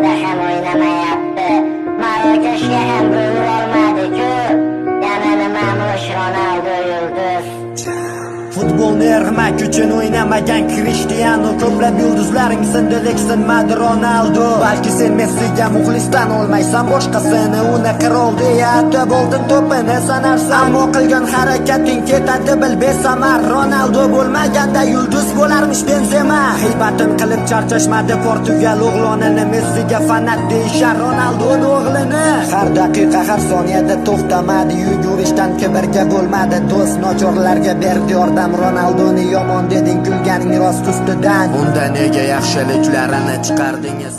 Futbolda ham o'ynamayapti. Marokashga ham bo'lib olmadi-ku. Yana nimamush Ronaldo yulduz. Futbolni ermak uchun o'ynamagan Cristiano, ko'plab yulduzlaring sindi lekin sinmadi Ronaldo. Balki sen Messiga muxlisdan olmaysan, boshqasini uni qirol deya atab oldin to'pini sanarsan. Ammo qilgan harakating ketadi bil besamar. Ronaldo bo'lmaganda yulduz bo'larmish Benzema. G'iybatin qilib charchashmadi Portugal o'g'lonini, Messiga fanat deyishar Ronaldoning o'g'lini. Har daqiqa har soniyada to'xtamadi, yugurishdan kibrga bo'lmadi do'st, nochorlarga berdi yordam. Ronaldoni yomon deding kulganing rost ustidan. Unda nega yaxshiliklarini chiqardingiz?